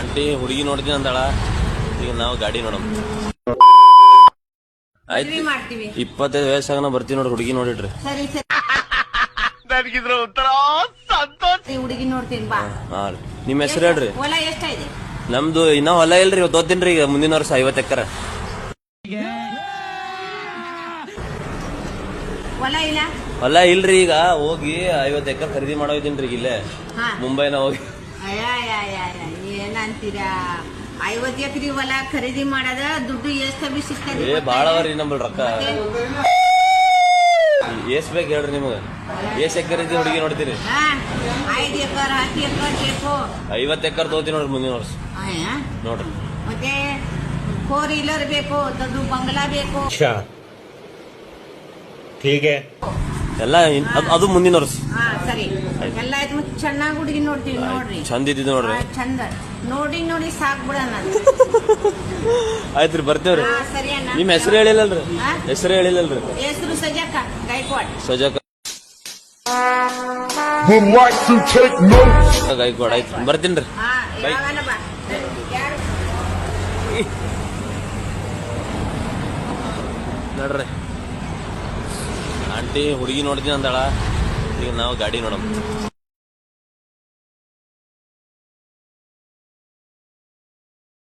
Aunty ಹುಡುಗಿ ನೋಡಿದ್ವಿ ಅಂದಾಳ, ಈಗ ನಾವು ಗಾಡಿ ನೋಡಮ್. ಆಯ್ತು, 25 ವಯಸ್ಸಾಗ ಬರ್ತೀವಿ ನೋಡ್ರಿ, ಹುಡುಗಿ ನೋಡಿಡ್ರಿ. ಸರಿ ಸರಿ, ನನಗಿದ್ರ ಒಂಥರ ಸಂತೋಷ. ಹುಡುಗಿ ನೋಡ್ತೀನಿ ಬಾ. ಹಾ, ನಿಮ್ ಹೆಸರು ಹೇಳ್ರಿ. ಹೊಲ ಎಷ್ಟಾಯ್ತು? ನಮ್ದು ಇನ್ನ ಹೊಲ ಇಲ್ರಿ, ಇವತ್ತು ಓದ್ತೀನ್ರಿ. ಈಗ ಮುಂದಿನ ವರ್ಷ 50 ಎಕರೆ ಹೊಲ ಇಲ್ಲ. ಹೊಲ ಇಲ್ರಿ, ಈಗ ಹೋಗಿ 50 ಎಕರೆ ಖರೀದಿ ಮಾಡೋದಿನ್ರಿ ಇಲ್ಲೇ ಮುಂಬೈನ ಹೋಗಿ. ಏನಂತೀರಾ, 50 ಎಕರೆ ಹೊಲ ಖರೀದಿ ಮಾಡದ ದುಡ್ಡು ಎಷ್ಟು ಬಿ ಸಿಗ್ತದೆ? ಬಾಳ ಅವ್ರಿ ನಮ್ಮಲ್ ರೊಕ್ಕ. ಎಷ್ಟ್ ಬೇಕು ಹೇಳ್ರಿ ನಿಮ್ಗ? ಎಷ್ಟ್ ಎಕರೆ ಹುಡುಗಿ ನೋಡ್ತೀರಿ? 5 ಎಕರೆ 10 ಎಕರೆ ಬೇಕು. 50 ಎಕರೆ ತಗೋತೀವಿ ನೋಡ್ರಿ ಮುಂದಿನ ವರ್ಷ ನೋಡ್ರಿ. ಮತ್ತೆ 4 ವೀಲರ್ ಬೇಕು, ದೊಡ್ಡ ಬಂಗ್ಲಾ ಬೇಕು. ಎಲ್ಲ ಅದು ಮುಂದಿನ ವರ್ಷ. ಸರಿ, ಎಲ್ಲ ಆಯ್ತು. ಮತ್ತೆ ಚೆನ್ನಾಗಿ ಹುಡುಗಿ ನೋಡ್ತೀವಿ ನೋಡ್ರಿ. ಚಂದ ಇದ್ದಿದ್ ನೋಡ್ರಿ. ಚಂದ ನೋಡಿ ನೋಡಿ ಸಾಕ್ ಬಿಡಣ. ಆಯ್ತ್ರಿ, ಬರ್ತೇವ್ರಿ. ಸರಿ ಅಣ್ಣ. ನಿಮ್ ಹೆಸರು ಹೇಳಿಲ್ಲಲ್ರಿ? ಹೆಸರು ಹೇಳಿಲ್ಲಲ್ರಿ? ಹೆಸರು ಸಜಾಕ ಗೈಕ್ವಾಡ್. ಸಜಾಕ ಗೈಕ್ವಾಡ್. ಆಯ್ತು, ಬರ್ತೀನ್ರಿ. ನೋಡ್ರಿ, ಆಂಟಿ ಹುಡುಗಿ ನೋಡಿದ್ವಿ ಅಂದಾಳ, ಈಗ ನಾವು ಗಾಡಿ ನೋಡಮ್.